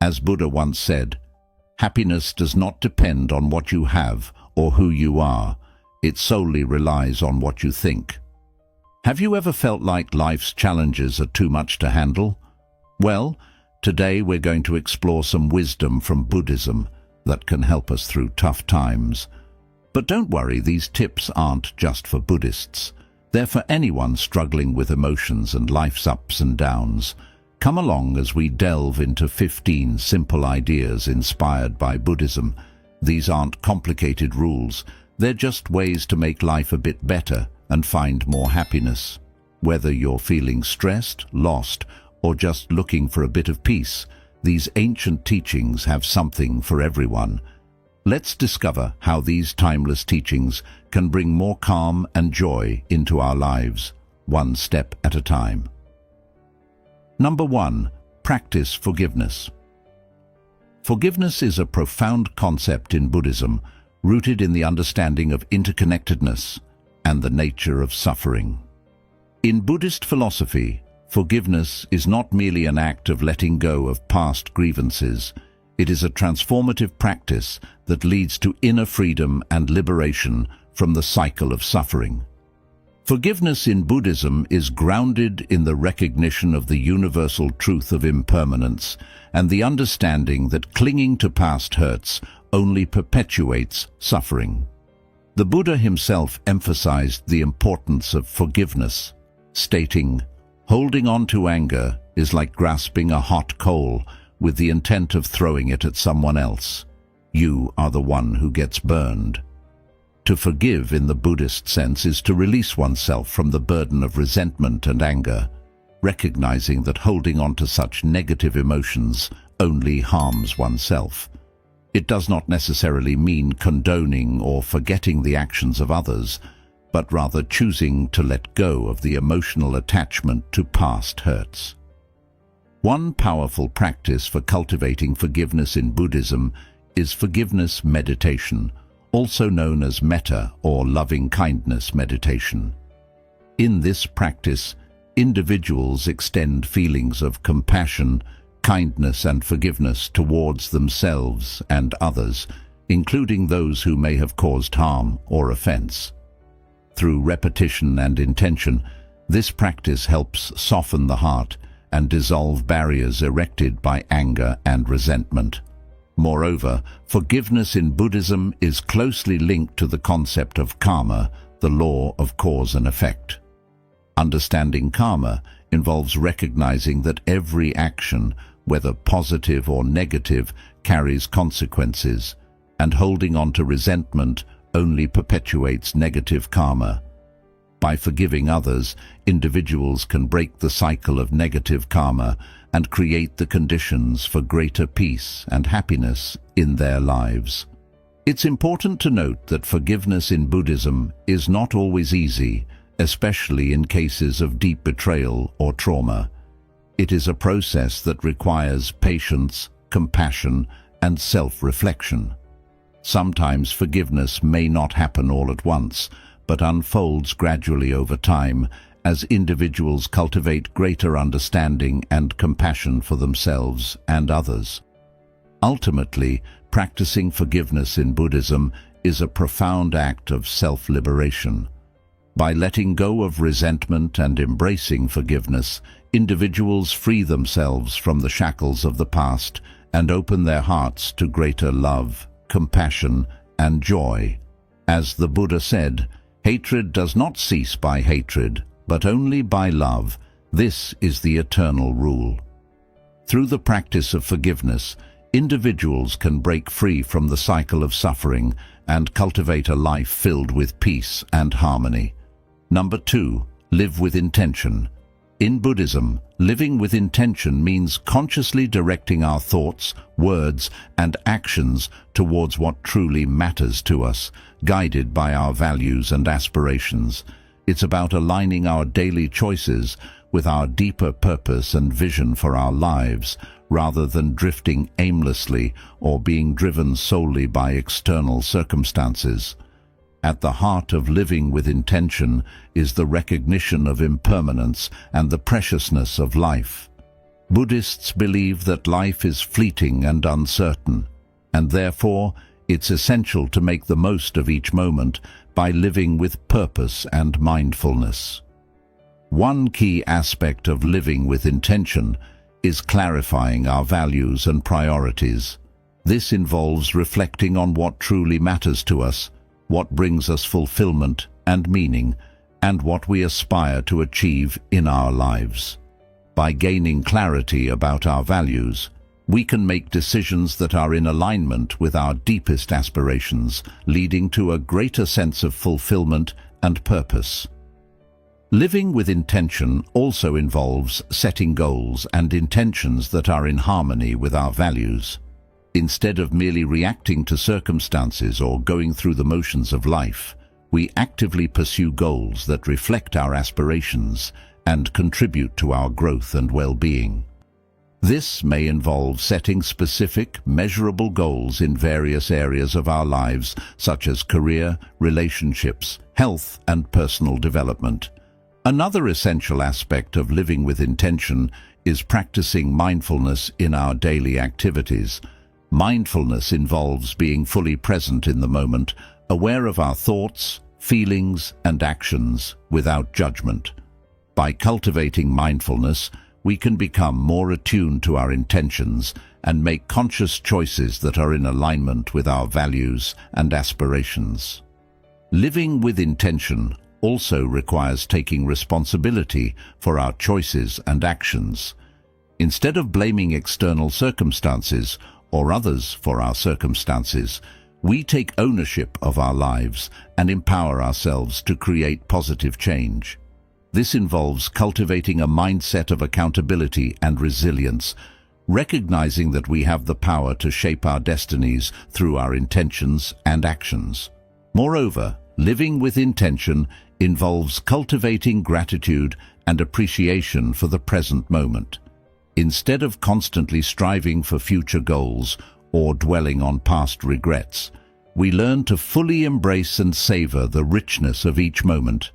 As Buddha once said, happiness does not depend on what you have or who you are. It solely relies on what you think. Have you ever felt like life's challenges are too much to handle? Well, today we're going to explore some wisdom from Buddhism that can help us through tough times. But don't worry, these tips aren't just for Buddhists. They're for anyone struggling with emotions and life's ups and downs. Come along as we delve into 15 simple ideas inspired by Buddhism. These aren't complicated rules. They're just ways to make life a bit better and find more happiness. Whether you're feeling stressed, lost, or just looking for a bit of peace, these ancient teachings have something for everyone. Let's discover how these timeless teachings can bring more calm and joy into our lives, one step at a time. Number 1. Practice forgiveness. Forgiveness is a profound concept in Buddhism, rooted in the understanding of interconnectedness and the nature of suffering. In Buddhist philosophy, forgiveness is not merely an act of letting go of past grievances. It is a transformative practice that leads to inner freedom and liberation from the cycle of suffering. Forgiveness in Buddhism is grounded in the recognition of the universal truth of impermanence and the understanding that clinging to past hurts only perpetuates suffering. The Buddha himself emphasized the importance of forgiveness, stating, "Holding on to anger is like grasping a hot coal with the intent of throwing it at someone else. You are the one who gets burned." To forgive in the Buddhist sense is to release oneself from the burden of resentment and anger, recognizing that holding on to such negative emotions only harms oneself. It does not necessarily mean condoning or forgetting the actions of others, but rather choosing to let go of the emotional attachment to past hurts. One powerful practice for cultivating forgiveness in Buddhism is forgiveness meditation, also known as metta or loving-kindness meditation. In this practice, individuals extend feelings of compassion, kindness and forgiveness towards themselves and others, including those who may have caused harm or offense. Through repetition and intention, this practice helps soften the heart and dissolve barriers erected by anger and resentment. Moreover, forgiveness in Buddhism is closely linked to the concept of karma, the law of cause and effect. Understanding karma involves recognizing that every action, whether positive or negative, carries consequences, and holding on to resentment only perpetuates negative karma. By forgiving others, individuals can break the cycle of negative karma and create the conditions for greater peace and happiness in their lives. It's important to note that forgiveness in Buddhism is not always easy, especially in cases of deep betrayal or trauma. It is a process that requires patience, compassion, and self-reflection. Sometimes forgiveness may not happen all at once, but unfolds gradually over time as individuals cultivate greater understanding and compassion for themselves and others. Ultimately, practicing forgiveness in Buddhism is a profound act of self-liberation. By letting go of resentment and embracing forgiveness, individuals free themselves from the shackles of the past and open their hearts to greater love, compassion, and joy. As the Buddha said, "Hatred does not cease by hatred, but only by love. This is the eternal rule." Through the practice of forgiveness, individuals can break free from the cycle of suffering and cultivate a life filled with peace and harmony. Number 2, live with intention. In Buddhism, living with intention means consciously directing our thoughts, words, and actions towards what truly matters to us, guided by our values and aspirations. It's about aligning our daily choices with our deeper purpose and vision for our lives, rather than drifting aimlessly or being driven solely by external circumstances. At the heart of living with intention is the recognition of impermanence and the preciousness of life. Buddhists believe that life is fleeting and uncertain, and therefore it's essential to make the most of each moment by living with purpose and mindfulness. One key aspect of living with intention is clarifying our values and priorities. This involves reflecting on what truly matters to us, what brings us fulfillment and meaning, and what we aspire to achieve in our lives. By gaining clarity about our values, we can make decisions that are in alignment with our deepest aspirations, leading to a greater sense of fulfillment and purpose. Living with intention also involves setting goals and intentions that are in harmony with our values. Instead of merely reacting to circumstances or going through the motions of life, we actively pursue goals that reflect our aspirations and contribute to our growth and well-being. This may involve setting specific, measurable goals in various areas of our lives, such as career, relationships, health, and personal development. Another essential aspect of living with intention is practicing mindfulness in our daily activities. Mindfulness involves being fully present in the moment, aware of our thoughts, feelings, and actions without judgment. By cultivating mindfulness, we can become more attuned to our intentions and make conscious choices that are in alignment with our values and aspirations. Living with intention also requires taking responsibility for our choices and actions. Instead of blaming external circumstances or others for our circumstances, we take ownership of our lives and empower ourselves to create positive change. This involves cultivating a mindset of accountability and resilience, recognizing that we have the power to shape our destinies through our intentions and actions. Moreover, living with intention involves cultivating gratitude and appreciation for the present moment. Instead of constantly striving for future goals or dwelling on past regrets, we learn to fully embrace and savor the richness of each moment,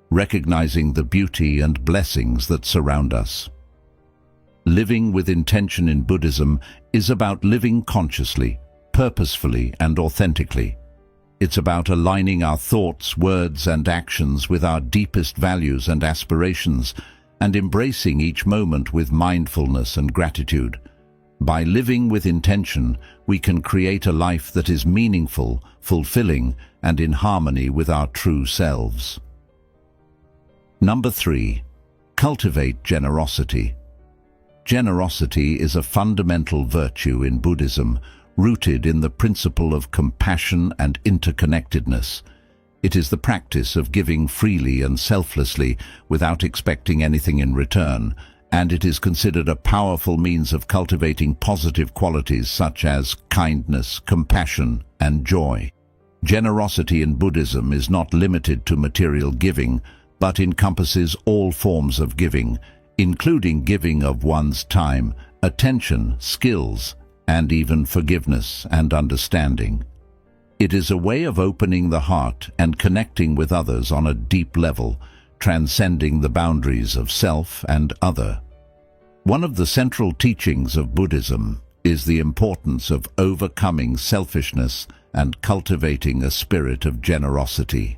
recognizing the beauty and blessings that surround us. Living with intention in Buddhism is about living consciously, purposefully, and authentically. It's about aligning our thoughts, words, and actions with our deepest values and aspirations, and embracing each moment with mindfulness and gratitude. By living with intention, we can create a life that is meaningful, fulfilling, and in harmony with our true selves. Number 3. Cultivate generosity. Generosity is a fundamental virtue in Buddhism, rooted in the principle of compassion and interconnectedness. It is the practice of giving freely and selflessly without expecting anything in return, and it is considered a powerful means of cultivating positive qualities such as kindness, compassion, and joy. Generosity in Buddhism is not limited to material giving, but encompasses all forms of giving, including giving of one's time, attention, skills, and even forgiveness and understanding. It is a way of opening the heart and connecting with others on a deep level, transcending the boundaries of self and other. One of the central teachings of Buddhism is the importance of overcoming selfishness and cultivating a spirit of generosity.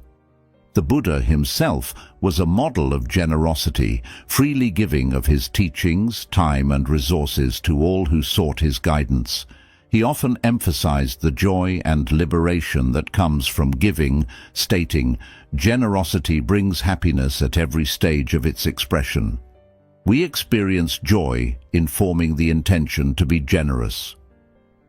The Buddha himself was a model of generosity, freely giving of his teachings, time, and resources to all who sought his guidance. He often emphasized the joy and liberation that comes from giving, stating, "Generosity brings happiness at every stage of its expression." We experience joy in forming the intention to be generous.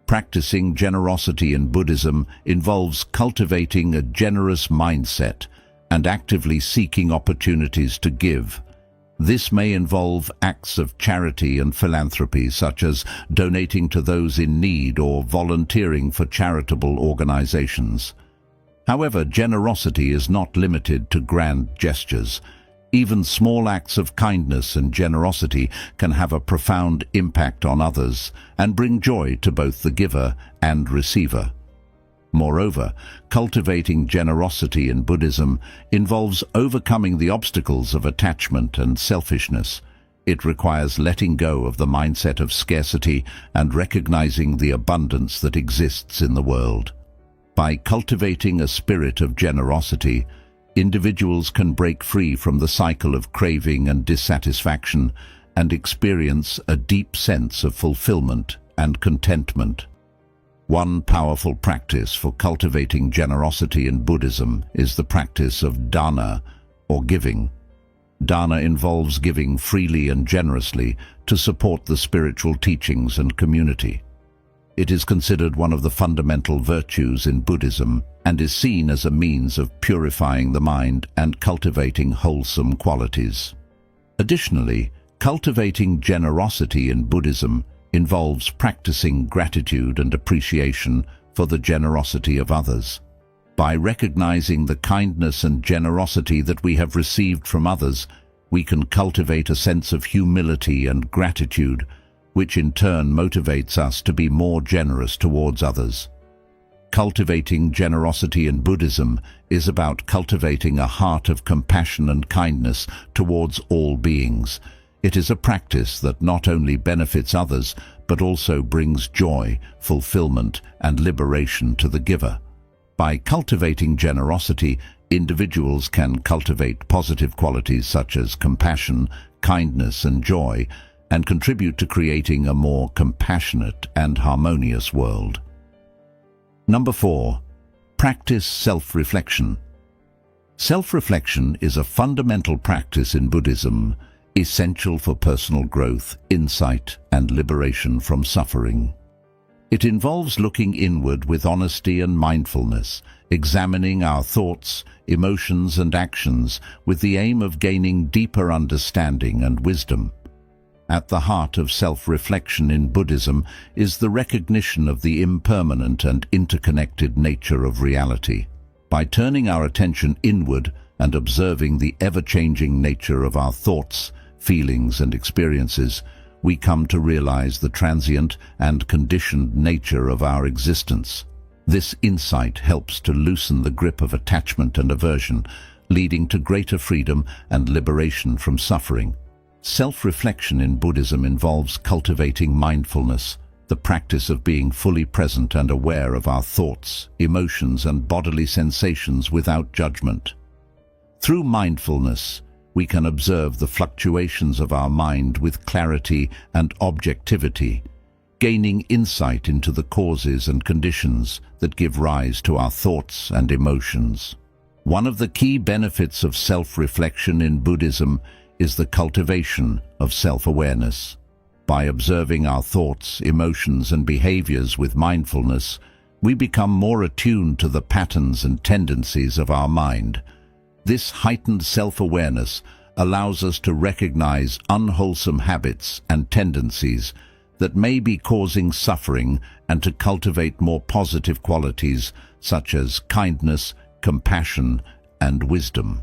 Practicing generosity in Buddhism involves cultivating a generous mindset and actively seeking opportunities to give. This may involve acts of charity and philanthropy, such as donating to those in need or volunteering for charitable organizations. However, generosity is not limited to grand gestures. Even small acts of kindness and generosity can have a profound impact on others and bring joy to both the giver and receiver. Moreover, cultivating generosity in Buddhism involves overcoming the obstacles of attachment and selfishness. It requires letting go of the mindset of scarcity and recognizing the abundance that exists in the world. By cultivating a spirit of generosity, individuals can break free from the cycle of craving and dissatisfaction and experience a deep sense of fulfillment and contentment. One powerful practice for cultivating generosity in Buddhism is the practice of dana, or giving. Dana involves giving freely and generously to support the spiritual teachings and community. It is considered one of the fundamental virtues in Buddhism and is seen as a means of purifying the mind and cultivating wholesome qualities. Additionally, cultivating generosity in Buddhism involves practicing gratitude and appreciation for the generosity of others. By recognizing the kindness and generosity that we have received from others, we can cultivate a sense of humility and gratitude, which in turn motivates us to be more generous towards others. Cultivating generosity in Buddhism is about cultivating a heart of compassion and kindness towards all beings. It is a practice that not only benefits others, but also brings joy, fulfillment, and liberation to the giver. By cultivating generosity, individuals can cultivate positive qualities such as compassion, kindness, and joy, and contribute to creating a more compassionate and harmonious world. Number 4. Practice self-reflection. Self-reflection is a fundamental practice in Buddhism, essential for personal growth, insight, and liberation from suffering. It involves looking inward with honesty and mindfulness, examining our thoughts, emotions, and actions with the aim of gaining deeper understanding and wisdom. At the heart of self-reflection in Buddhism is the recognition of the impermanent and interconnected nature of reality. By turning our attention inward and observing the ever-changing nature of our thoughts, feelings, and experiences, we come to realize the transient and conditioned nature of our existence. This insight helps to loosen the grip of attachment and aversion, leading to greater freedom and liberation from suffering. Self-reflection in Buddhism involves cultivating mindfulness, the practice of being fully present and aware of our thoughts, emotions, and bodily sensations without judgment. Through mindfulness, we can observe the fluctuations of our mind with clarity and objectivity, gaining insight into the causes and conditions that give rise to our thoughts and emotions. One of the key benefits of self-reflection in Buddhism is the cultivation of self-awareness. By observing our thoughts, emotions, and behaviors with mindfulness, we become more attuned to the patterns and tendencies of our mind. This heightened self-awareness allows us to recognize unwholesome habits and tendencies that may be causing suffering and to cultivate more positive qualities such as kindness, compassion, and wisdom.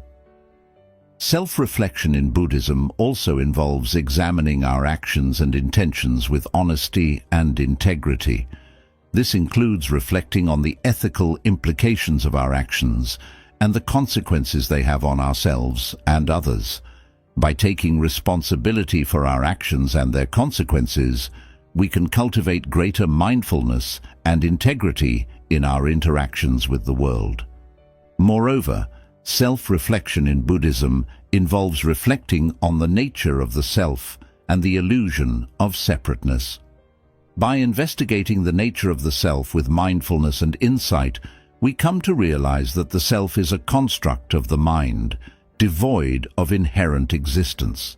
Self-reflection in Buddhism also involves examining our actions and intentions with honesty and integrity. This includes reflecting on the ethical implications of our actions and the consequences they have on ourselves and others. By taking responsibility for our actions and their consequences, we can cultivate greater mindfulness and integrity in our interactions with the world. Moreover, self-reflection in Buddhism involves reflecting on the nature of the self and the illusion of separateness. By investigating the nature of the self with mindfulness and insight, we come to realize that the self is a construct of the mind, devoid of inherent existence.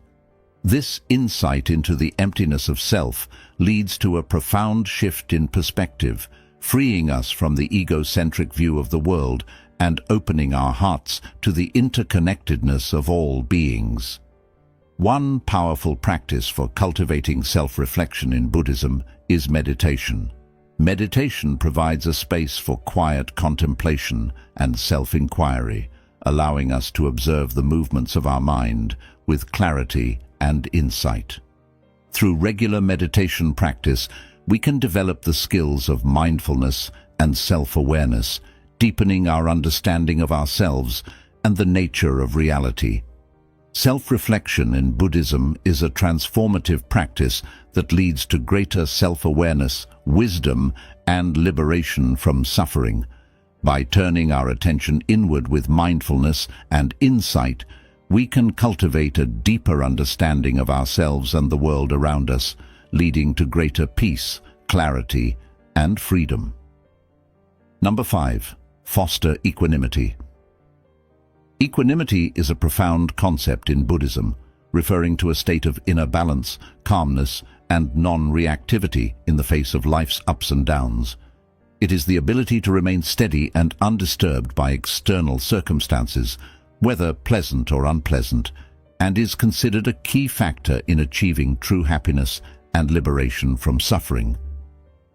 This insight into the emptiness of self leads to a profound shift in perspective, freeing us from the egocentric view of the world and opening our hearts to the interconnectedness of all beings. One powerful practice for cultivating self-reflection in Buddhism is meditation. Meditation provides a space for quiet contemplation and self-inquiry, allowing us to observe the movements of our mind with clarity and insight. Through regular meditation practice, we can develop the skills of mindfulness and self-awareness, deepening our understanding of ourselves and the nature of reality. Self-reflection in Buddhism is a transformative practice that leads to greater self-awareness, wisdom, and liberation from suffering. By turning our attention inward with mindfulness and insight, we can cultivate a deeper understanding of ourselves and the world around us, leading to greater peace, clarity, and freedom. Number 5. Foster equanimity. Equanimity is a profound concept in Buddhism, referring to a state of inner balance, calmness, and non-reactivity in the face of life's ups and downs. It is the ability to remain steady and undisturbed by external circumstances, whether pleasant or unpleasant, and is considered a key factor in achieving true happiness and liberation from suffering.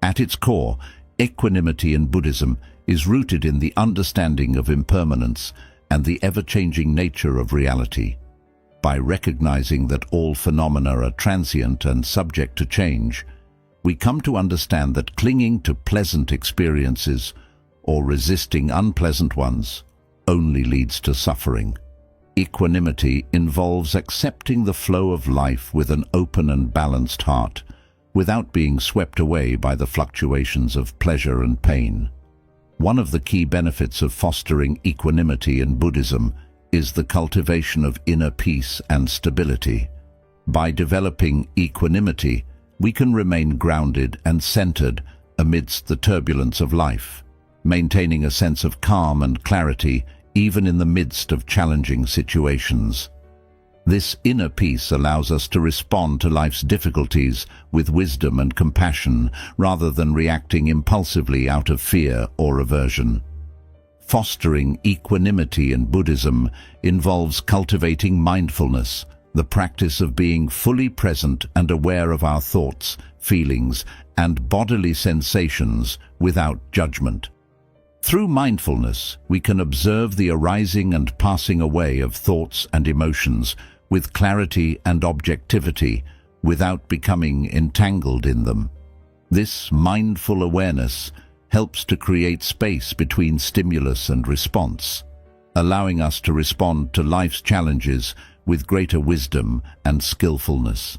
At its core, equanimity in Buddhism is rooted in the understanding of impermanence and the ever-changing nature of reality. By recognizing that all phenomena are transient and subject to change, we come to understand that clinging to pleasant experiences or resisting unpleasant ones only leads to suffering. Equanimity involves accepting the flow of life with an open and balanced heart, without being swept away by the fluctuations of pleasure and pain. One of the key benefits of fostering equanimity in Buddhism is the cultivation of inner peace and stability. By developing equanimity, we can remain grounded and centered amidst the turbulence of life, maintaining a sense of calm and clarity even in the midst of challenging situations. This inner peace allows us to respond to life's difficulties with wisdom and compassion, rather than reacting impulsively out of fear or aversion. Fostering equanimity in Buddhism involves cultivating mindfulness, the practice of being fully present and aware of our thoughts, feelings, and bodily sensations without judgment. Through mindfulness, we can observe the arising and passing away of thoughts and emotions with clarity and objectivity, without becoming entangled in them. This mindful awareness helps to create space between stimulus and response, allowing us to respond to life's challenges with greater wisdom and skillfulness.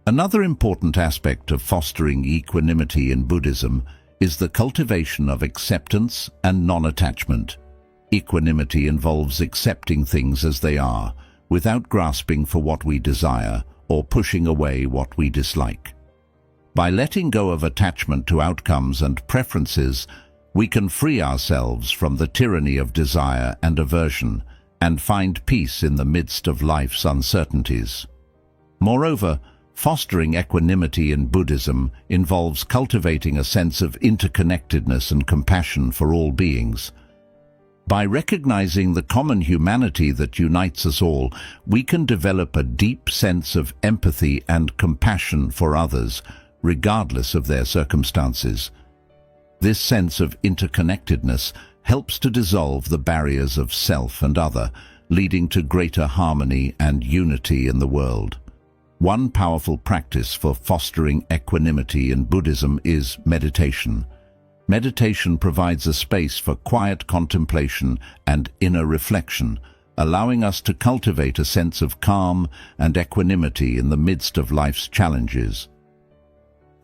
Another important aspect of fostering equanimity in Buddhism is the cultivation of acceptance and non-attachment. Equanimity involves accepting things as they are, without grasping for what we desire or pushing away what we dislike. By letting go of attachment to outcomes and preferences, we can free ourselves from the tyranny of desire and aversion and find peace in the midst of life's uncertainties. Moreover, fostering equanimity in Buddhism involves cultivating a sense of interconnectedness and compassion for all beings. By recognizing the common humanity that unites us all, we can develop a deep sense of empathy and compassion for others, regardless of their circumstances. This sense of interconnectedness helps to dissolve the barriers of self and other, leading to greater harmony and unity in the world. One powerful practice for fostering equanimity in Buddhism is meditation. Meditation provides a space for quiet contemplation and inner reflection, allowing us to cultivate a sense of calm and equanimity in the midst of life's challenges.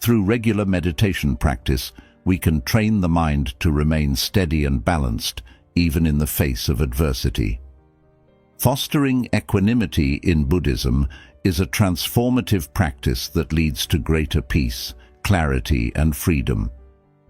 Through regular meditation practice, we can train the mind to remain steady and balanced, even in the face of adversity. Fostering equanimity in Buddhism is a transformative practice that leads to greater peace, clarity, and freedom.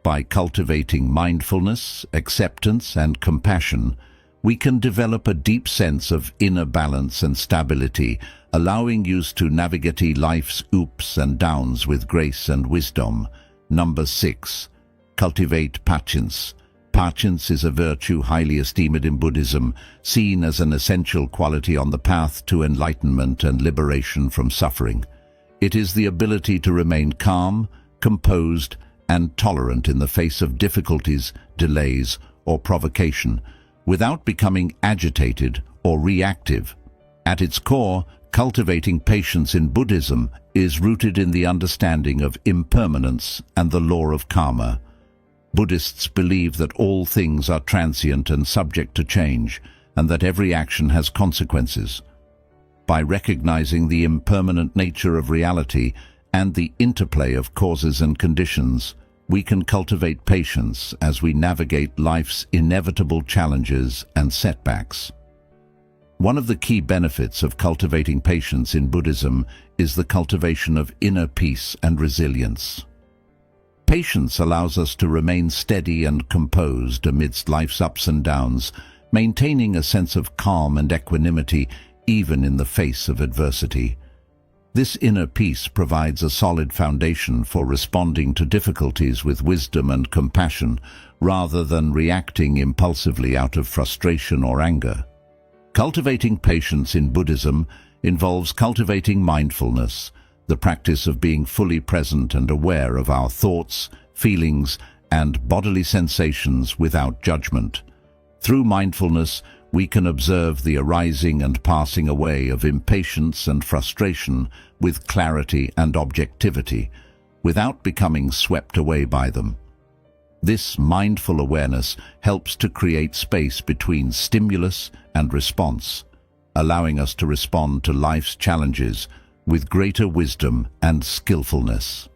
By cultivating mindfulness, acceptance, and compassion, we can develop a deep sense of inner balance and stability, allowing us to navigate life's ups and downs with grace and wisdom. Number 6. Cultivate patience. Patience is a virtue highly esteemed in Buddhism, seen as an essential quality on the path to enlightenment and liberation from suffering. It is the ability to remain calm, composed, and tolerant in the face of difficulties, delays, or provocation, without becoming agitated or reactive. At its core, cultivating patience in Buddhism is rooted in the understanding of impermanence and the law of karma. Buddhists believe that all things are transient and subject to change, and that every action has consequences. By recognizing the impermanent nature of reality and the interplay of causes and conditions, we can cultivate patience as we navigate life's inevitable challenges and setbacks. One of the key benefits of cultivating patience in Buddhism is the cultivation of inner peace and resilience. Patience allows us to remain steady and composed amidst life's ups and downs, maintaining a sense of calm and equanimity even in the face of adversity. This inner peace provides a solid foundation for responding to difficulties with wisdom and compassion, rather than reacting impulsively out of frustration or anger. Cultivating patience in Buddhism involves cultivating mindfulness, the practice of being fully present and aware of our thoughts, feelings, and bodily sensations without judgment. Through mindfulness, we can observe the arising and passing away of impatience and frustration with clarity and objectivity, without becoming swept away by them. This mindful awareness helps to create space between stimulus and response, allowing us to respond to life's challenges with greater wisdom and skillfulness.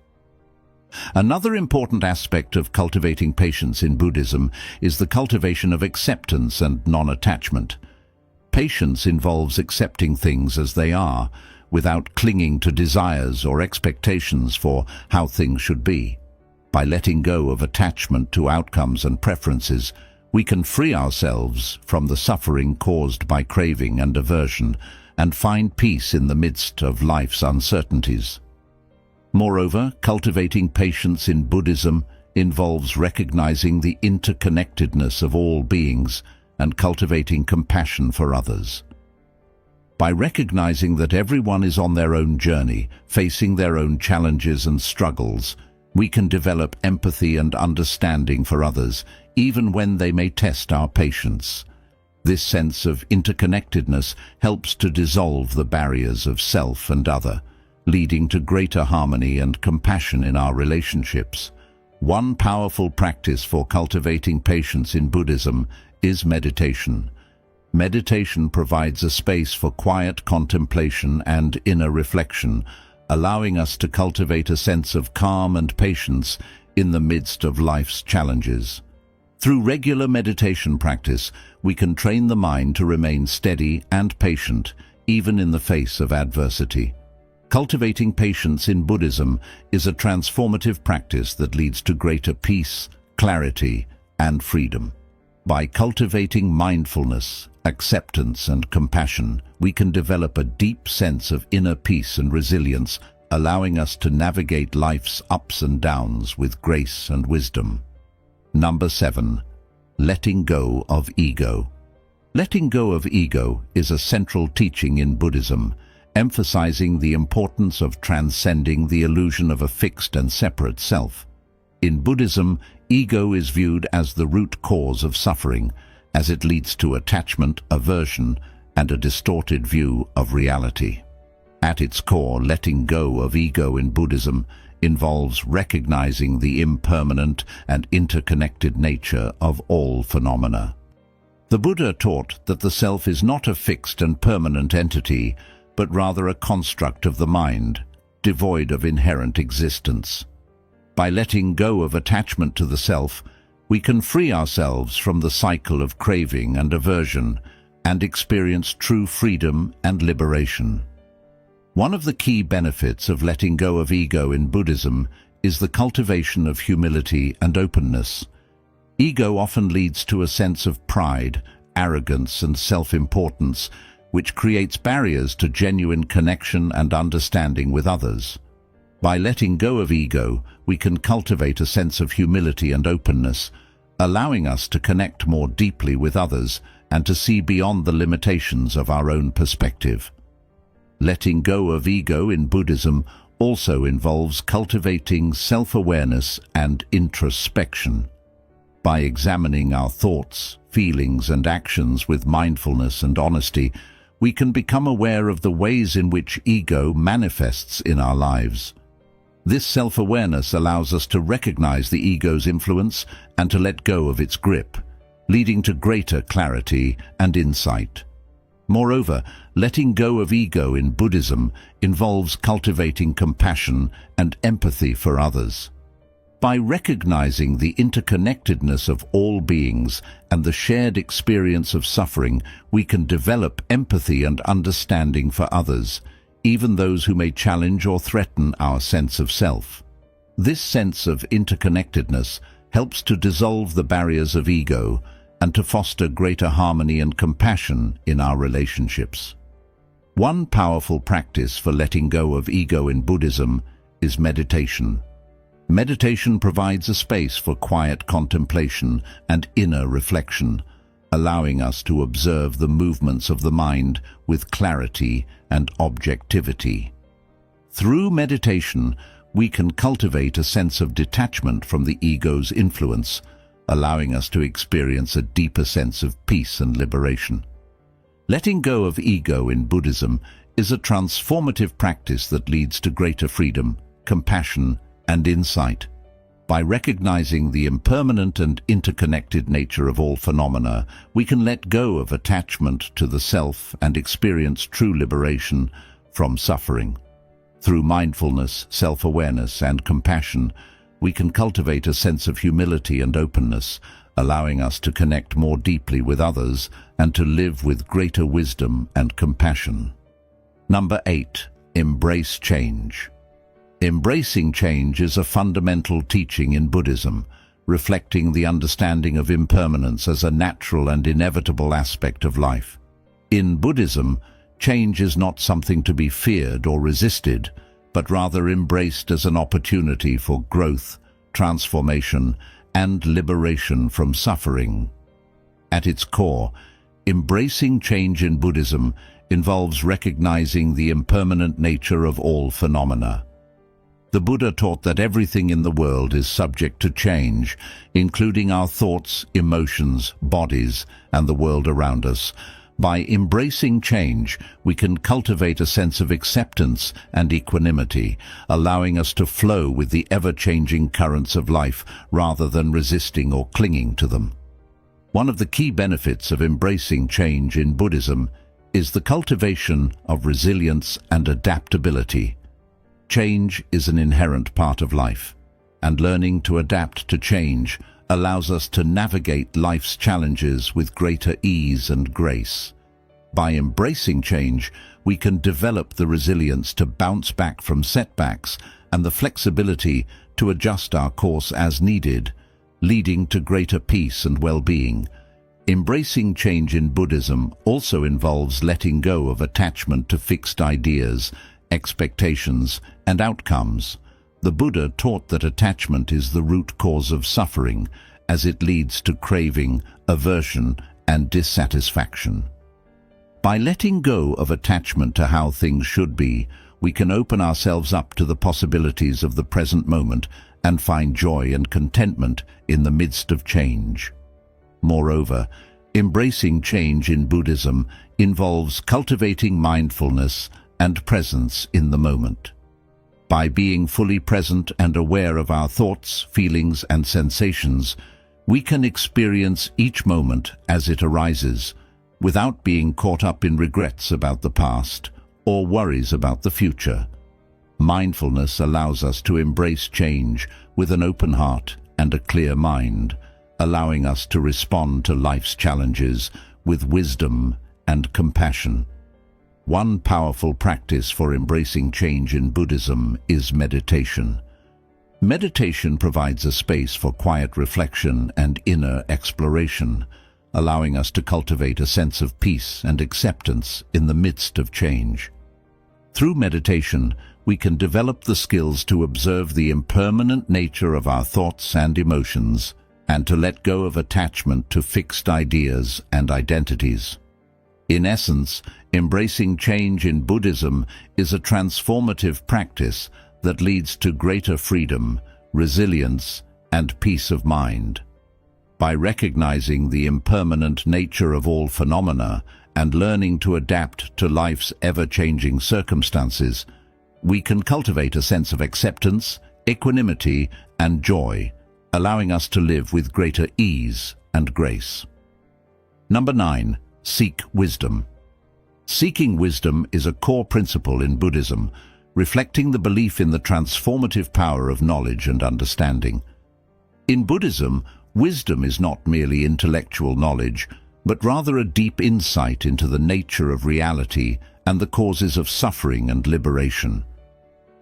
Another important aspect of cultivating patience in Buddhism is the cultivation of acceptance and non-attachment. Patience involves accepting things as they are, without clinging to desires or expectations for how things should be. By letting go of attachment to outcomes and preferences, we can free ourselves from the suffering caused by craving and aversion and find peace in the midst of life's uncertainties. Moreover, cultivating patience in Buddhism involves recognizing the interconnectedness of all beings and cultivating compassion for others. By recognizing that everyone is on their own journey, facing their own challenges and struggles, we can develop empathy and understanding for others, even when they may test our patience. This sense of interconnectedness helps to dissolve the barriers of self and other, leading to greater harmony and compassion in our relationships. One powerful practice for cultivating patience in Buddhism is meditation. Meditation provides a space for quiet contemplation and inner reflection, allowing us to cultivate a sense of calm and patience in the midst of life's challenges. Through regular meditation practice, we can train the mind to remain steady and patient, even in the face of adversity. Cultivating patience in Buddhism is a transformative practice that leads to greater peace, clarity, and freedom. By cultivating mindfulness, acceptance, and compassion, we can develop a deep sense of inner peace and resilience, allowing us to navigate life's ups and downs with grace and wisdom. Number 7. Letting go of ego. Letting go of ego is a central teaching in Buddhism, emphasizing the importance of transcending the illusion of a fixed and separate self. In Buddhism, ego is viewed as the root cause of suffering, as it leads to attachment, aversion, and a distorted view of reality. At its core, letting go of ego in Buddhism involves recognizing the impermanent and interconnected nature of all phenomena. The Buddha taught that the self is not a fixed and permanent entity, but rather a construct of the mind, devoid of inherent existence. By letting go of attachment to the self, we can free ourselves from the cycle of craving and aversion and experience true freedom and liberation. One of the key benefits of letting go of ego in Buddhism is the cultivation of humility and openness. Ego often leads to a sense of pride, arrogance, and self-importance, which creates barriers to genuine connection and understanding with others. By letting go of ego, we can cultivate a sense of humility and openness, allowing us to connect more deeply with others and to see beyond the limitations of our own perspective. Letting go of ego in Buddhism also involves cultivating self-awareness and introspection. By examining our thoughts, feelings, and actions with mindfulness and honesty, we can become aware of the ways in which ego manifests in our lives. This self-awareness allows us to recognize the ego's influence and to let go of its grip, leading to greater clarity and insight. Moreover, letting go of ego in Buddhism involves cultivating compassion and empathy for others. By recognizing the interconnectedness of all beings and the shared experience of suffering, we can develop empathy and understanding for others, even those who may challenge or threaten our sense of self. This sense of interconnectedness helps to dissolve the barriers of ego and to foster greater harmony and compassion in our relationships. One powerful practice for letting go of ego in Buddhism is meditation. Meditation provides a space for quiet contemplation and inner reflection, allowing us to observe the movements of the mind with clarity and objectivity. Through meditation, we can cultivate a sense of detachment from the ego's influence, allowing us to experience a deeper sense of peace and liberation. Letting go of ego in Buddhism is a transformative practice that leads to greater freedom, compassion, and insight. By recognizing the impermanent and interconnected nature of all phenomena, we can let go of attachment to the self and experience true liberation from suffering. Through mindfulness, self-awareness, and compassion, we can cultivate a sense of humility and openness, allowing us to connect more deeply with others and to live with greater wisdom and compassion. Number 8. Embrace change. Embracing change is a fundamental teaching in Buddhism, reflecting the understanding of impermanence as a natural and inevitable aspect of life. In Buddhism, change is not something to be feared or resisted, but rather embraced as an opportunity for growth, transformation, and liberation from suffering. At its core, embracing change in Buddhism involves recognizing the impermanent nature of all phenomena. The Buddha taught that everything in the world is subject to change, including our thoughts, emotions, bodies, and the world around us. By embracing change, we can cultivate a sense of acceptance and equanimity, allowing us to flow with the ever-changing currents of life rather than resisting or clinging to them. One of the key benefits of embracing change in Buddhism is the cultivation of resilience and adaptability. Change is an inherent part of life, and learning to adapt to change allows us to navigate life's challenges with greater ease and grace. By embracing change, we can develop the resilience to bounce back from setbacks and the flexibility to adjust our course as needed, leading to greater peace and well-being. Embracing change in Buddhism also involves letting go of attachment to fixed ideas, expectations, and outcomes. The Buddha taught that attachment is the root cause of suffering, as it leads to craving, aversion, and dissatisfaction. By letting go of attachment to how things should be, we can open ourselves up to the possibilities of the present moment and find joy and contentment in the midst of change. Moreover, embracing change in Buddhism involves cultivating mindfulness and presence in the moment. By being fully present and aware of our thoughts, feelings, and sensations, we can experience each moment as it arises, without being caught up in regrets about the past or worries about the future. Mindfulness allows us to embrace change with an open heart and a clear mind, allowing us to respond to life's challenges with wisdom and compassion. One powerful practice for embracing change in Buddhism is meditation. Meditation provides a space for quiet reflection and inner exploration, allowing us to cultivate a sense of peace and acceptance in the midst of change. Through meditation, we can develop the skills to observe the impermanent nature of our thoughts and emotions, and to let go of attachment to fixed ideas and identities. In essence, embracing change in Buddhism is a transformative practice that leads to greater freedom, resilience, and peace of mind. By recognizing the impermanent nature of all phenomena and learning to adapt to life's ever-changing circumstances, we can cultivate a sense of acceptance, equanimity, and joy, allowing us to live with greater ease and grace. Number 9. Seek wisdom. Seeking wisdom is a core principle in Buddhism, reflecting the belief in the transformative power of knowledge and understanding. In Buddhism, wisdom is not merely intellectual knowledge, but rather a deep insight into the nature of reality and the causes of suffering and liberation.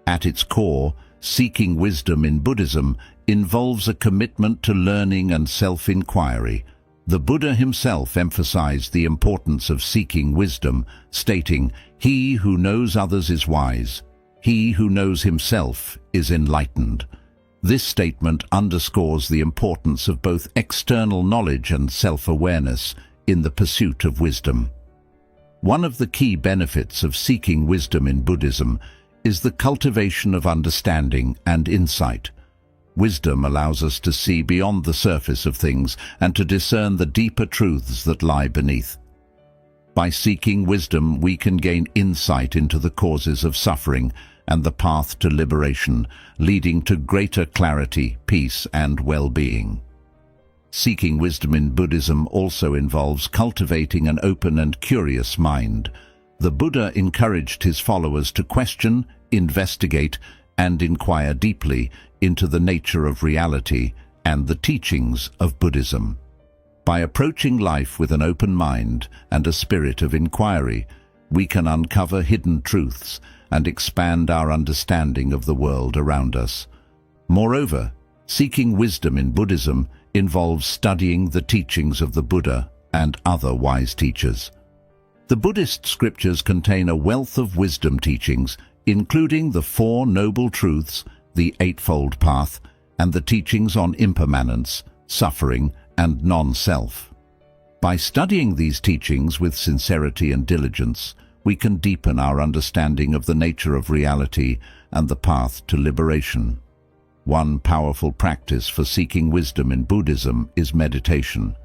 At its core, seeking wisdom in Buddhism involves a commitment to learning and self-inquiry. The Buddha himself emphasized the importance of seeking wisdom, stating, "He who knows others is wise. He who knows himself is enlightened." This statement underscores the importance of both external knowledge and self-awareness in the pursuit of wisdom. One of the key benefits of seeking wisdom in Buddhism is the cultivation of understanding and insight. Wisdom allows us to see beyond the surface of things and to discern the deeper truths that lie beneath. By seeking wisdom, we can gain insight into the causes of suffering and the path to liberation, leading to greater clarity, peace, and well-being. Seeking wisdom in Buddhism also involves cultivating an open and curious mind. The Buddha encouraged his followers to question, investigate, and inquire deeply into the nature of reality and the teachings of Buddhism. By approaching life with an open mind and a spirit of inquiry, we can uncover hidden truths and expand our understanding of the world around us. Moreover, seeking wisdom in Buddhism involves studying the teachings of the Buddha and other wise teachers. The Buddhist scriptures contain a wealth of wisdom teachings, including the Four Noble Truths, the Eightfold Path, and the teachings on impermanence, suffering, and non-self. By studying these teachings with sincerity and diligence, we can deepen our understanding of the nature of reality and the path to liberation. One powerful practice for seeking wisdom in Buddhism is meditation.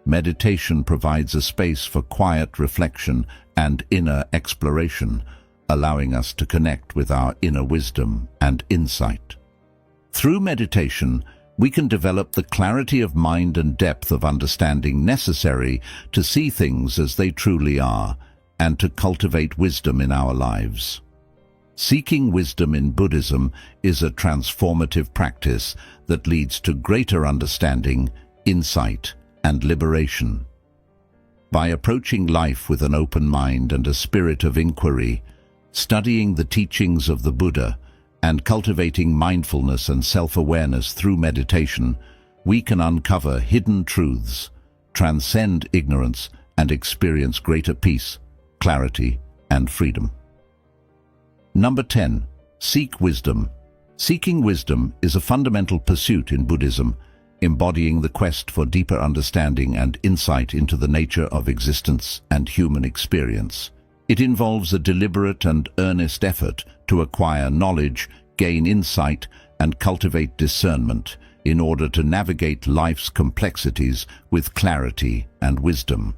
Meditation provides a space for quiet reflection and inner exploration, allowing us to connect with our inner wisdom and insight. Through meditation, we can develop the clarity of mind and depth of understanding necessary to see things as they truly are and to cultivate wisdom in our lives. Seeking wisdom in Buddhism is a transformative practice that leads to greater understanding, insight, and liberation. By approaching life with an open mind and a spirit of inquiry, studying the teachings of the Buddha, and cultivating mindfulness and self-awareness through meditation, we can uncover hidden truths, transcend ignorance, and experience greater peace, clarity, and freedom. Number 10. Seek wisdom. Seeking wisdom is a fundamental pursuit in Buddhism, embodying the quest for deeper understanding and insight into the nature of existence and human experience. It involves a deliberate and earnest effort to acquire knowledge, gain insight, and cultivate discernment in order to navigate life's complexities with clarity and wisdom.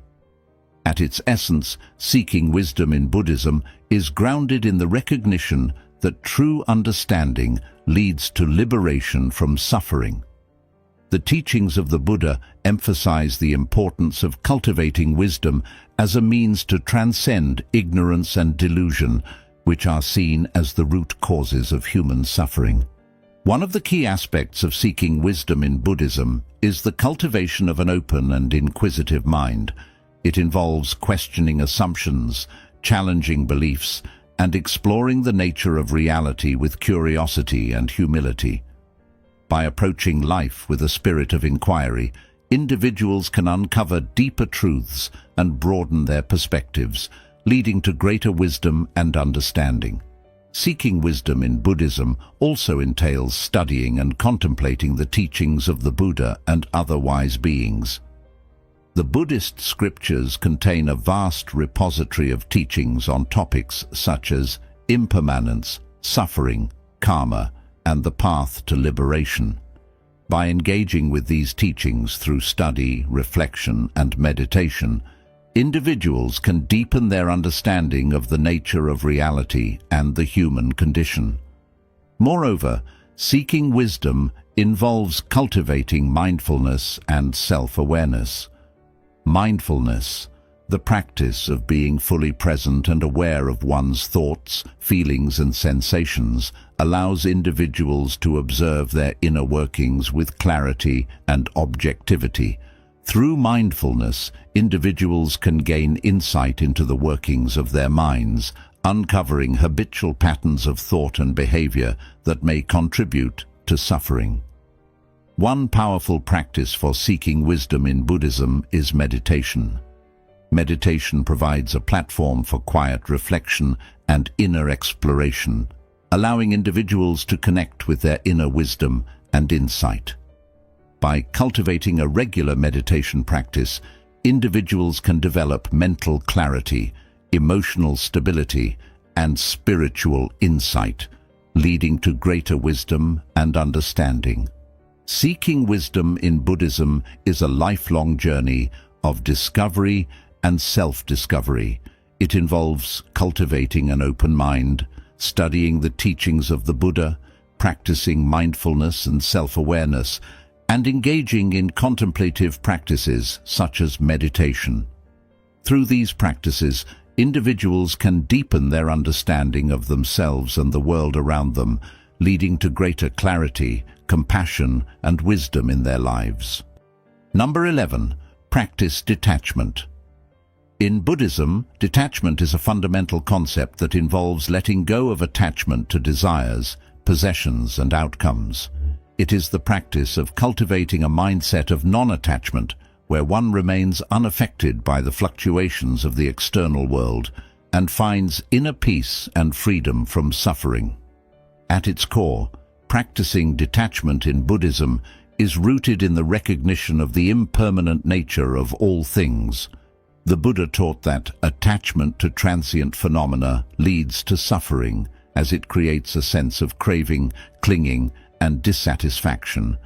At its essence, seeking wisdom in Buddhism is grounded in the recognition that true understanding leads to liberation from suffering. The teachings of the Buddha emphasize the importance of cultivating wisdom as a means to transcend ignorance and delusion, which are seen as the root causes of human suffering. One of the key aspects of seeking wisdom in Buddhism is the cultivation of an open and inquisitive mind. It involves questioning assumptions, challenging beliefs, and exploring the nature of reality with curiosity and humility. By approaching life with a spirit of inquiry, individuals can uncover deeper truths and broaden their perspectives, leading to greater wisdom and understanding. Seeking wisdom in Buddhism also entails studying and contemplating the teachings of the Buddha and other wise beings. The Buddhist scriptures contain a vast repository of teachings on topics such as impermanence, suffering, karma, and the path to liberation. By engaging with these teachings through study, reflection, and meditation, individuals can deepen their understanding of the nature of reality and the human condition. Moreover, seeking wisdom involves cultivating mindfulness and self-awareness. Mindfulness, The practice of being fully present and aware of one's thoughts, feelings and sensations allows individuals to observe their inner workings with clarity and objectivity. Through mindfulness, individuals can gain insight into the workings of their minds, uncovering habitual patterns of thought and behavior that may contribute to suffering. One powerful practice for seeking wisdom in Buddhism is meditation. Meditation provides a platform for quiet reflection and inner exploration, allowing individuals to connect with their inner wisdom and insight. By cultivating a regular meditation practice, individuals can develop mental clarity, emotional stability, and spiritual insight, leading to greater wisdom and understanding. Seeking wisdom in Buddhism is a lifelong journey of discovery and self-discovery. It involves cultivating an open mind, studying the teachings of the Buddha, practicing mindfulness and self-awareness, and engaging in contemplative practices such as meditation. Through these practices, individuals can deepen their understanding of themselves and the world around them, leading to greater clarity, compassion, and wisdom in their lives. Number 11. Practice detachment. In Buddhism, detachment is a fundamental concept that involves letting go of attachment to desires, possessions, and outcomes. It is the practice of cultivating a mindset of non-attachment, where one remains unaffected by the fluctuations of the external world and finds inner peace and freedom from suffering. At its core, practicing detachment in Buddhism is rooted in the recognition of the impermanent nature of all things. The Buddha taught that attachment to transient phenomena leads to suffering, as it creates a sense of craving, clinging, and dissatisfaction.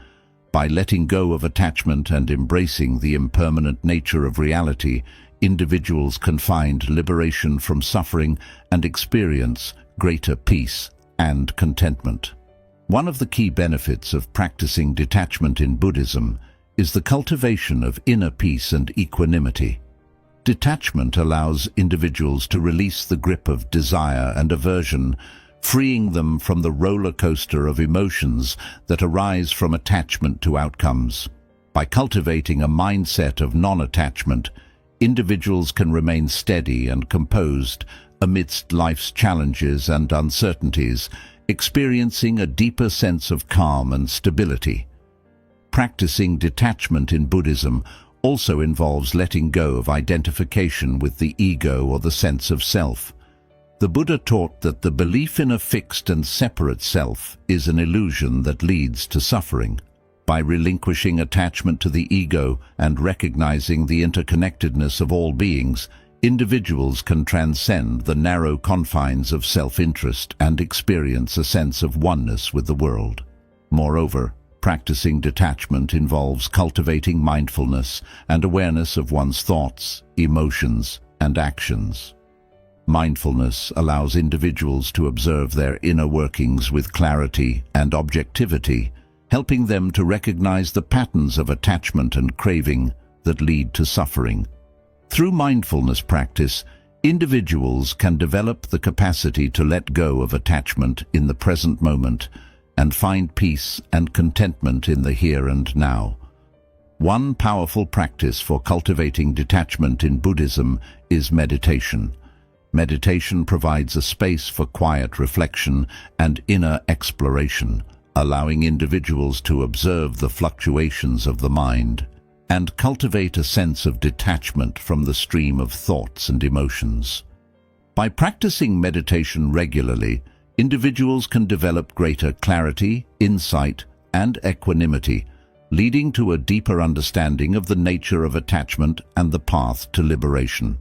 By letting go of attachment and embracing the impermanent nature of reality, individuals can find liberation from suffering and experience greater peace and contentment. One of the key benefits of practicing detachment in Buddhism is the cultivation of inner peace and equanimity. Detachment allows individuals to release the grip of desire and aversion, freeing them from the roller coaster of emotions that arise from attachment to outcomes. By cultivating a mindset of non-attachment, individuals can remain steady and composed amidst life's challenges and uncertainties, experiencing a deeper sense of calm and stability. Practicing detachment in Buddhism also involves letting go of identification with the ego or the sense of self. The Buddha taught that the belief in a fixed and separate self is an illusion that leads to suffering. By relinquishing attachment to the ego and recognizing the interconnectedness of all beings, individuals can transcend the narrow confines of self-interest and experience a sense of oneness with the world. Moreover, practicing detachment involves cultivating mindfulness and awareness of one's thoughts, emotions, and actions. Mindfulness allows individuals to observe their inner workings with clarity and objectivity, helping them to recognize the patterns of attachment and craving that lead to suffering. Through mindfulness practice, individuals can develop the capacity to let go of attachment in the present moment and find peace and contentment in the here and now. One powerful practice for cultivating detachment in Buddhism is meditation. Meditation provides a space for quiet reflection and inner exploration, allowing individuals to observe the fluctuations of the mind and cultivate a sense of detachment from the stream of thoughts and emotions. By practicing meditation regularly, individuals can develop greater clarity, insight, and equanimity, leading to a deeper understanding of the nature of attachment and the path to liberation.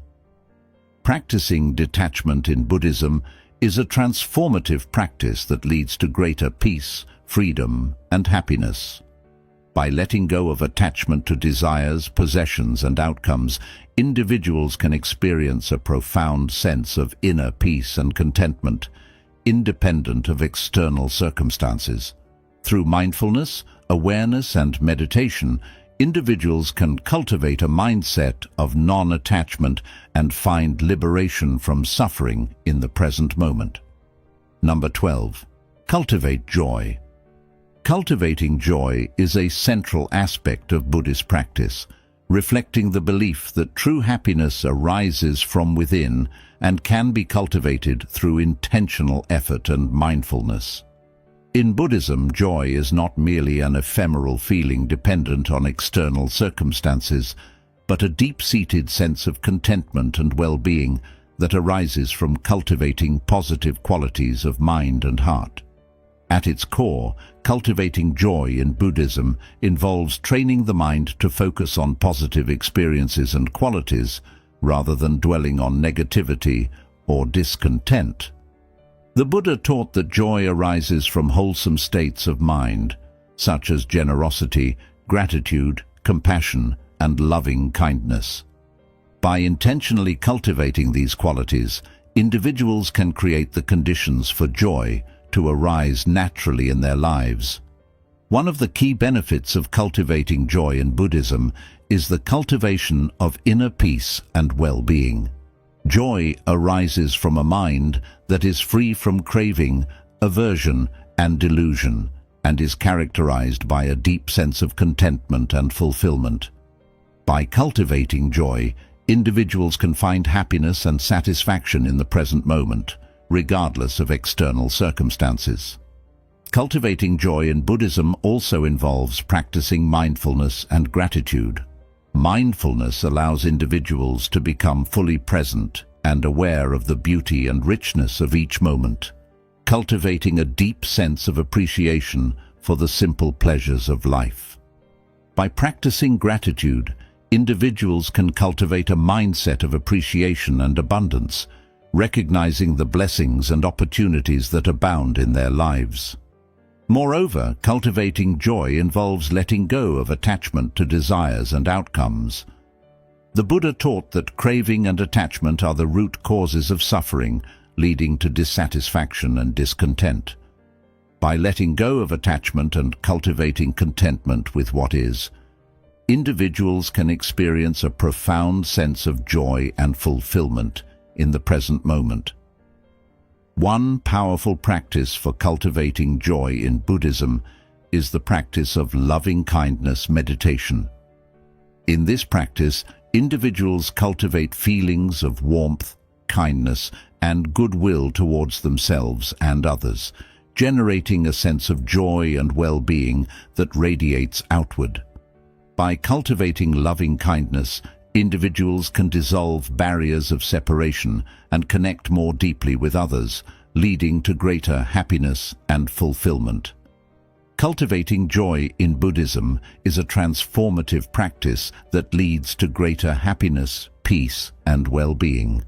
Practicing detachment in Buddhism is a transformative practice that leads to greater peace, freedom, and happiness. By letting go of attachment to desires, possessions, and outcomes, individuals can experience a profound sense of inner peace and contentment, independent of external circumstances. Through mindfulness, awareness, and meditation, individuals can cultivate a mindset of non-attachment and find liberation from suffering in the present moment. Number 12. Cultivate joy. Cultivating joy is a central aspect of Buddhist practice, reflecting the belief that true happiness arises from within and can be cultivated through intentional effort and mindfulness. In Buddhism, joy is not merely an ephemeral feeling dependent on external circumstances, but a deep-seated sense of contentment and well-being that arises from cultivating positive qualities of mind and heart. At its core, cultivating joy in Buddhism involves training the mind to focus on positive experiences and qualities rather than dwelling on negativity or discontent. The Buddha taught that joy arises from wholesome states of mind, such as generosity, gratitude, compassion, and loving kindness. By intentionally cultivating these qualities, individuals can create the conditions for joy to arise naturally in their lives. One of the key benefits of cultivating joy in Buddhism is the cultivation of inner peace and well-being. Joy arises from a mind that is free from craving, aversion, and delusion, and is characterized by a deep sense of contentment and fulfillment. By cultivating joy, individuals can find happiness and satisfaction in the present moment, regardless of external circumstances. Cultivating joy in Buddhism also involves practicing mindfulness and gratitude. Mindfulness allows individuals to become fully present and aware of the beauty and richness of each moment, cultivating a deep sense of appreciation for the simple pleasures of life. By practicing gratitude, individuals can cultivate a mindset of appreciation and abundance, recognizing the blessings and opportunities that abound in their lives. Moreover, cultivating joy involves letting go of attachment to desires and outcomes. The Buddha taught that craving and attachment are the root causes of suffering, leading to dissatisfaction and discontent. By letting go of attachment and cultivating contentment with what is, individuals can experience a profound sense of joy and fulfillment in the present moment. One powerful practice for cultivating joy in Buddhism is the practice of loving-kindness meditation. In this practice, individuals cultivate feelings of warmth, kindness, and goodwill towards themselves and others, generating a sense of joy and well-being that radiates outward. By cultivating loving-kindness, individuals can dissolve barriers of separation and connect more deeply with others, leading to greater happiness and fulfillment. Cultivating joy in Buddhism is a transformative practice that leads to greater happiness, peace, and well-being.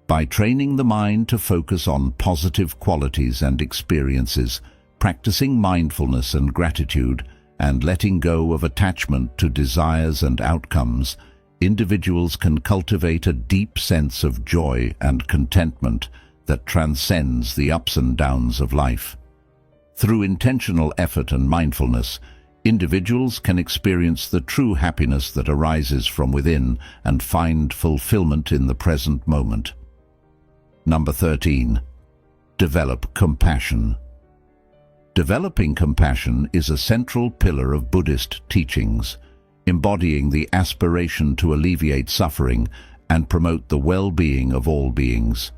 By training the mind to focus on positive qualities and experiences, practicing mindfulness and gratitude, and letting go of attachment to desires and outcomes, individuals can cultivate a deep sense of joy and contentment that transcends the ups and downs of life. Through intentional effort and mindfulness, individuals can experience the true happiness that arises from within and find fulfillment in the present moment. Number 13. Develop compassion. Developing compassion is a central pillar of Buddhist teachings, embodying the aspiration to alleviate suffering and promote the well-being of all beings.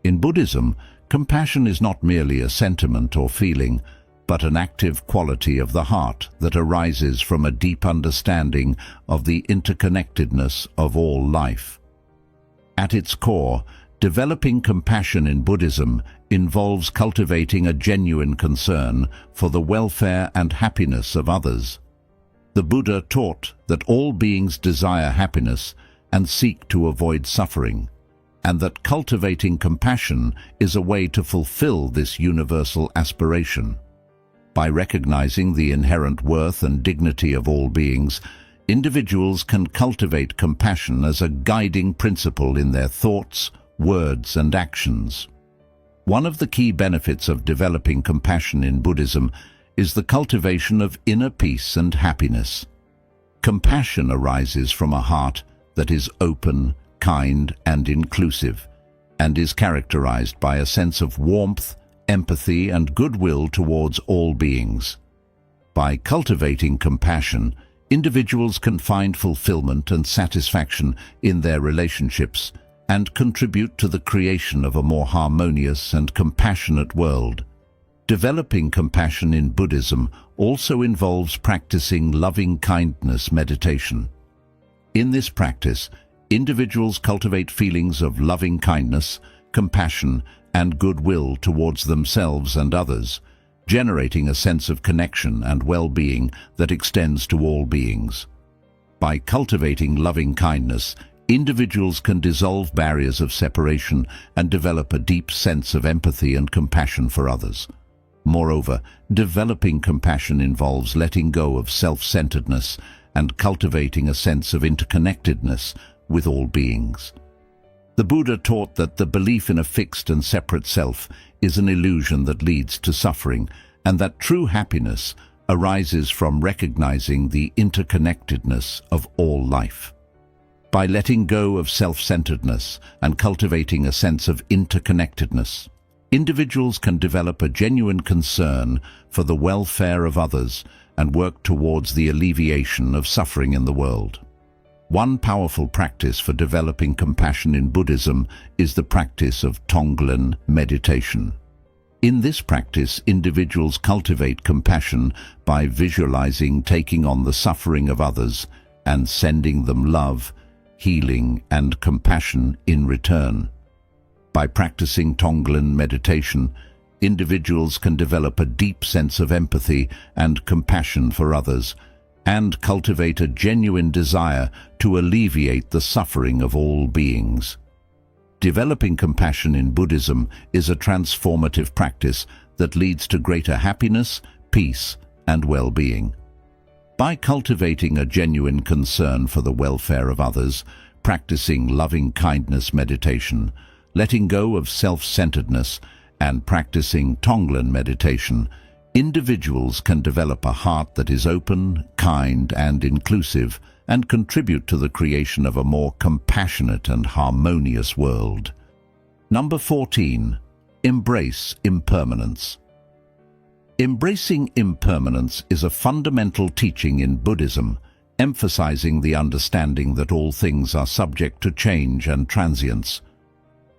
In Buddhism, compassion is not merely a sentiment or feeling, but an active quality of the heart that arises from a deep understanding of the interconnectedness of all life. At its core, developing compassion in Buddhism involves cultivating a genuine concern for the welfare and happiness of others. The Buddha taught that all beings desire happiness and seek to avoid suffering, and that cultivating compassion is a way to fulfill this universal aspiration. By recognizing the inherent worth and dignity of all beings, individuals can cultivate compassion as a guiding principle in their thoughts, words, and actions. One of the key benefits of developing compassion in Buddhism is the cultivation of inner peace and happiness. Compassion arises from a heart that is open, kind, and inclusive, and is characterized by a sense of warmth, empathy, and goodwill towards all beings. By cultivating compassion, individuals can find fulfillment and satisfaction in their relationships and contribute to the creation of a more harmonious and compassionate world. Developing compassion in Buddhism also involves practicing loving-kindness meditation. In this practice, individuals cultivate feelings of loving-kindness, compassion, and goodwill towards themselves and others, generating a sense of connection and well-being that extends to all beings. By cultivating loving-kindness, individuals can dissolve barriers of separation and develop a deep sense of empathy and compassion for others. Moreover, developing compassion involves letting go of self-centeredness and cultivating a sense of interconnectedness with all beings. The Buddha taught that the belief in a fixed and separate self is an illusion that leads to suffering, and that true happiness arises from recognizing the interconnectedness of all life. By letting go of self-centeredness and cultivating a sense of interconnectedness, individuals can develop a genuine concern for the welfare of others and work towards the alleviation of suffering in the world. One powerful practice for developing compassion in Buddhism is the practice of Tonglen meditation. In this practice, individuals cultivate compassion by visualizing taking on the suffering of others and sending them love, healing, and compassion in return. By practicing Tonglen meditation, individuals can develop a deep sense of empathy and compassion for others, and cultivate a genuine desire to alleviate the suffering of all beings. Developing compassion in Buddhism is a transformative practice that leads to greater happiness, peace, and well-being. By cultivating a genuine concern for the welfare of others, practicing loving-kindness meditation, letting go of self-centeredness, and practicing Tonglen meditation, individuals can develop a heart that is open, kind, and inclusive, and contribute to the creation of a more compassionate and harmonious world. Number 14. Embrace impermanence. Embracing impermanence is a fundamental teaching in Buddhism, emphasizing the understanding that all things are subject to change and transience.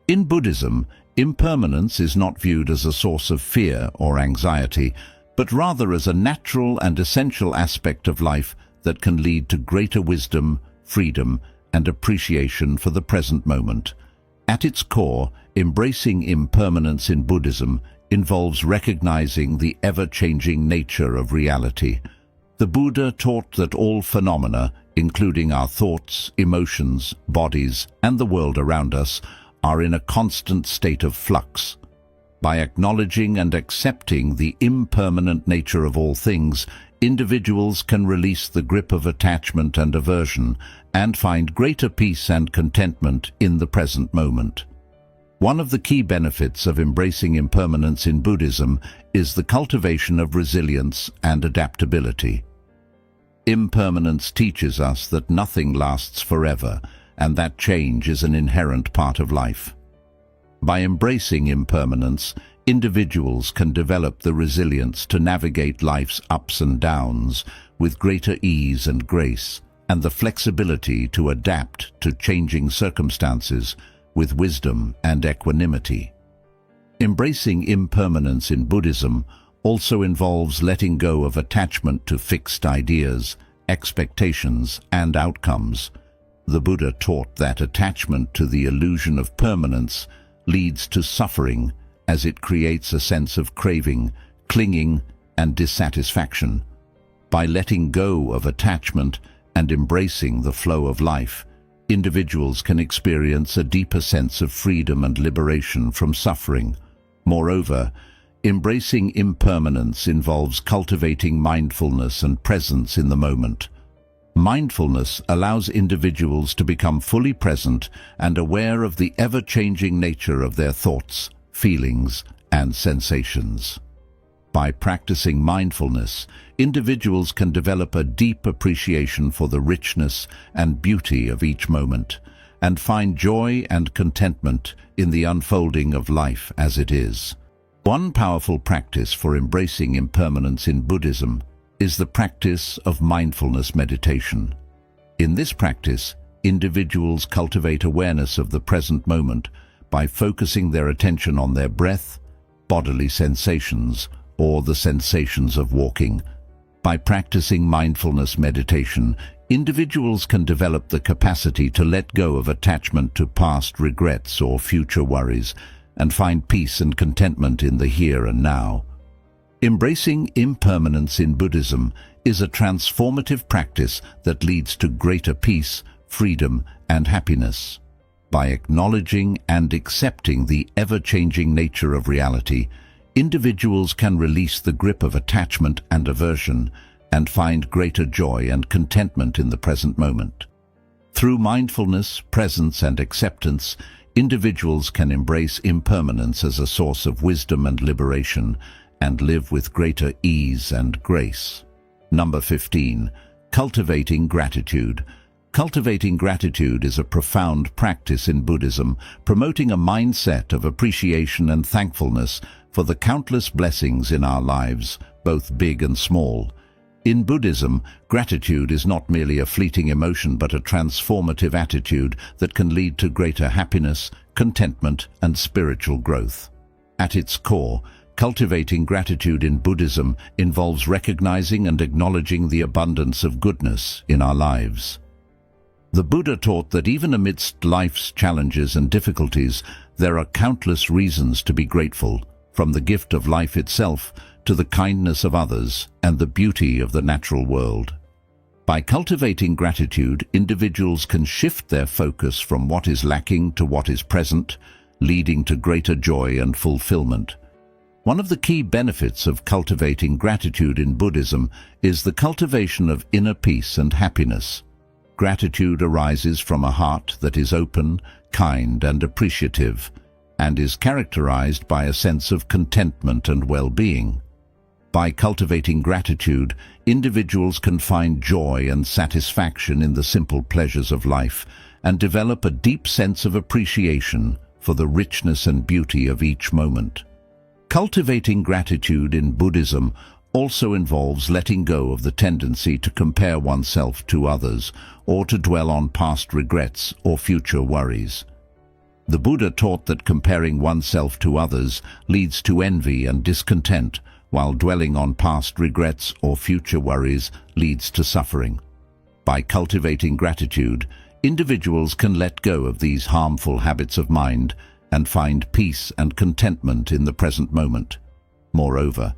In Buddhism, impermanence is not viewed as a source of fear or anxiety, but rather as a natural and essential aspect of life that can lead to greater wisdom, freedom, and appreciation for the present moment. At its core, embracing impermanence in Buddhism involves recognizing the ever-changing nature of reality. The Buddha taught that all phenomena, including our thoughts, emotions, bodies, and the world around us, are in a constant state of flux. By acknowledging and accepting the impermanent nature of all things, individuals can release the grip of attachment and aversion and find greater peace and contentment in the present moment. One of the key benefits of embracing impermanence in Buddhism is the cultivation of resilience and adaptability. Impermanence teaches us that nothing lasts forever, and that change is an inherent part of life. By embracing impermanence, individuals can develop the resilience to navigate life's ups and downs with greater ease and grace, and the flexibility to adapt to changing circumstances with wisdom and equanimity. Embracing impermanence in Buddhism also involves letting go of attachment to fixed ideas, expectations, and outcomes. The Buddha taught that attachment to the illusion of permanence leads to suffering, as it creates a sense of craving, clinging, and dissatisfaction. By letting go of attachment and embracing the flow of life, individuals can experience a deeper sense of freedom and liberation from suffering. Moreover, embracing impermanence involves cultivating mindfulness and presence in the moment. Mindfulness allows individuals to become fully present and aware of the ever-changing nature of their thoughts, feelings, and sensations. By practicing mindfulness, individuals can develop a deep appreciation for the richness and beauty of each moment, and find joy and contentment in the unfolding of life as it is. One powerful practice for embracing impermanence in Buddhism is the practice of mindfulness meditation. In this practice, individuals cultivate awareness of the present moment by focusing their attention on their breath, bodily sensations, or the sensations of walking. By practicing mindfulness meditation, individuals can develop the capacity to let go of attachment to past regrets or future worries and find peace and contentment in the here and now. Embracing impermanence in Buddhism is a transformative practice that leads to greater peace, freedom, and happiness. By acknowledging and accepting the ever-changing nature of reality, individuals can release the grip of attachment and aversion and find greater joy and contentment in the present moment. Through mindfulness, presence, and acceptance, individuals can embrace impermanence as a source of wisdom and liberation and live with greater ease and grace. Number 15. Cultivating gratitude. Cultivating gratitude is a profound practice in Buddhism, promoting a mindset of appreciation and thankfulness for the countless blessings in our lives, both big and small. In Buddhism, gratitude is not merely a fleeting emotion but a transformative attitude that can lead to greater happiness, contentment, and spiritual growth. At its core, cultivating gratitude in Buddhism involves recognizing and acknowledging the abundance of goodness in our lives. The Buddha taught that even amidst life's challenges and difficulties, there are countless reasons to be grateful, from the gift of life itself to the kindness of others and the beauty of the natural world. By cultivating gratitude, individuals can shift their focus from what is lacking to what is present, leading to greater joy and fulfillment. One of the key benefits of cultivating gratitude in Buddhism is the cultivation of inner peace and happiness. Gratitude arises from a heart that is open, kind, and appreciative, and is characterized by a sense of contentment and well-being. By cultivating gratitude, individuals can find joy and satisfaction in the simple pleasures of life and develop a deep sense of appreciation for the richness and beauty of each moment. Cultivating gratitude in Buddhism also involves letting go of the tendency to compare oneself to others or to dwell on past regrets or future worries. The Buddha taught that comparing oneself to others leads to envy and discontent, while dwelling on past regrets or future worries leads to suffering. By cultivating gratitude, individuals can let go of these harmful habits of mind and find peace and contentment in the present moment. Moreover,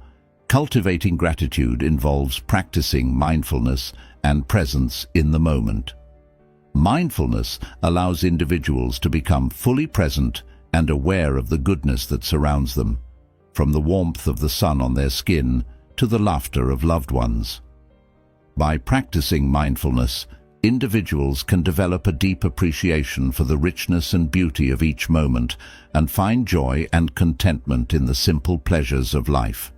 cultivating gratitude involves practicing mindfulness and presence in the moment. Mindfulness allows individuals to become fully present and aware of the goodness that surrounds them, from the warmth of the sun on their skin to the laughter of loved ones. By practicing mindfulness, individuals can develop a deep appreciation for the richness and beauty of each moment and find joy and contentment in the simple pleasures of life.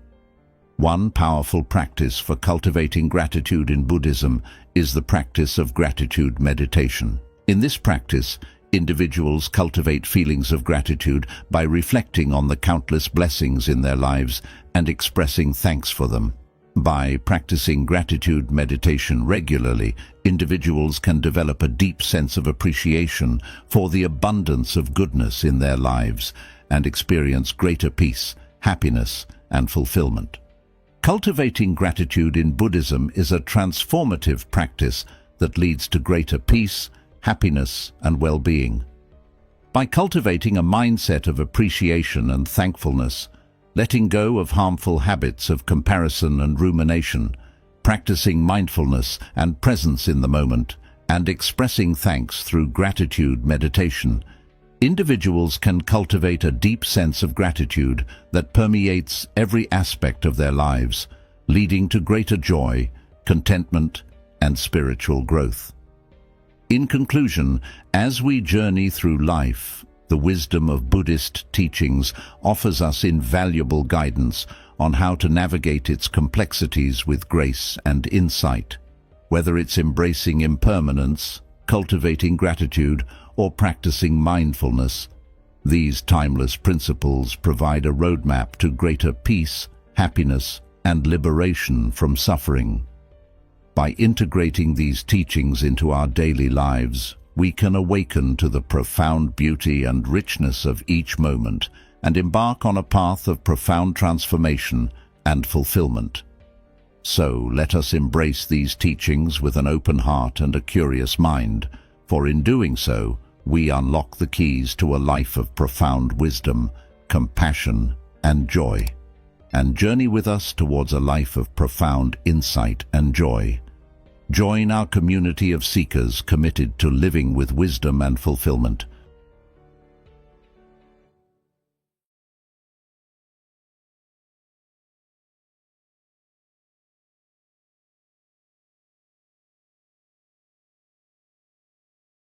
One powerful practice for cultivating gratitude in Buddhism is the practice of gratitude meditation. In this practice, individuals cultivate feelings of gratitude by reflecting on the countless blessings in their lives and expressing thanks for them. By practicing gratitude meditation regularly, individuals can develop a deep sense of appreciation for the abundance of goodness in their lives and experience greater peace, happiness, and fulfillment. Cultivating gratitude in Buddhism is a transformative practice that leads to greater peace, happiness, and well-being. By cultivating a mindset of appreciation and thankfulness, letting go of harmful habits of comparison and rumination, practicing mindfulness and presence in the moment, and expressing thanks through gratitude meditation, individuals can cultivate a deep sense of gratitude that permeates every aspect of their lives, leading to greater joy, contentment, and spiritual growth. In conclusion, as we journey through life, the wisdom of Buddhist teachings offers us invaluable guidance on how to navigate its complexities with grace and insight. Whether it's embracing impermanence, cultivating gratitude, or practicing mindfulness, these timeless principles provide a roadmap to greater peace, happiness, and liberation from suffering. By integrating these teachings into our daily lives, we can awaken to the profound beauty and richness of each moment and embark on a path of profound transformation and fulfillment. So, let us embrace these teachings with an open heart and a curious mind, for in doing so, we unlock the keys to a life of profound wisdom, compassion, and joy. And journey with us towards a life of profound insight and joy. Join our community of seekers committed to living with wisdom and fulfillment.